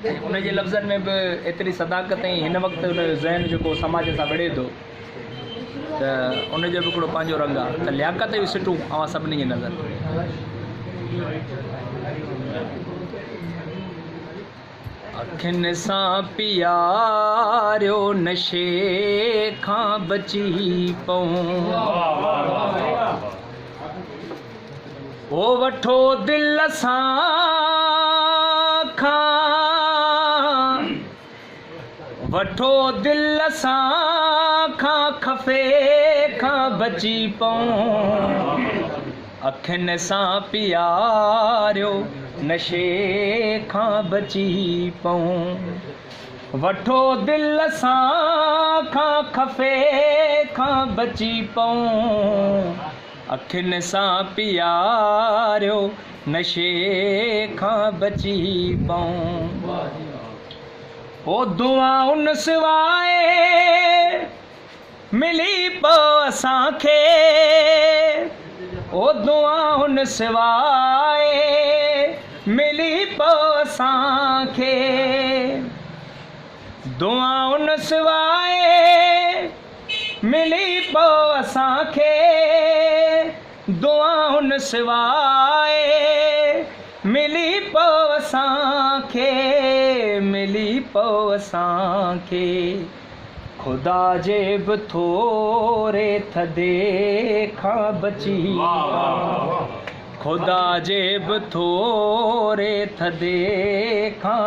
उन जे लफ़्ज़नि में बि एतिरी सदाकत ऐं हिन वक़्तु उन जो ज़हन जेको समाज सां विढ़े थो त उनजो बि हिकिड़ो पंहिंजो रंग आहे त लियाकत बि सुठूं ऐं सभिनी जी नज़र अखियुनि सां पियारियो नशे खां बची पऊं ओ वठो दिलि सां खां वठो दिलि सां खां खफ़े खां बची पऊं अखियुनि सां पियारियो नशे खां बची पऊं वठो दिलि सां खां खफ़े खां बची पऊं अखियुनि सां पियारियो नशे खां बची पऊं ओ दुआउनि सिवाए मिली पओ असांखे ओ दुआउनि सिवाए मिली पओ असांखे दुआउनि सिवाए मिली पओ असांखे दुआउनि सिवाए मिली पओ असांखे मिली पओ असांखे ख़ुदा जे बि थोरे थधे खां बची ख़ुदा जे बि थोरे थधे खां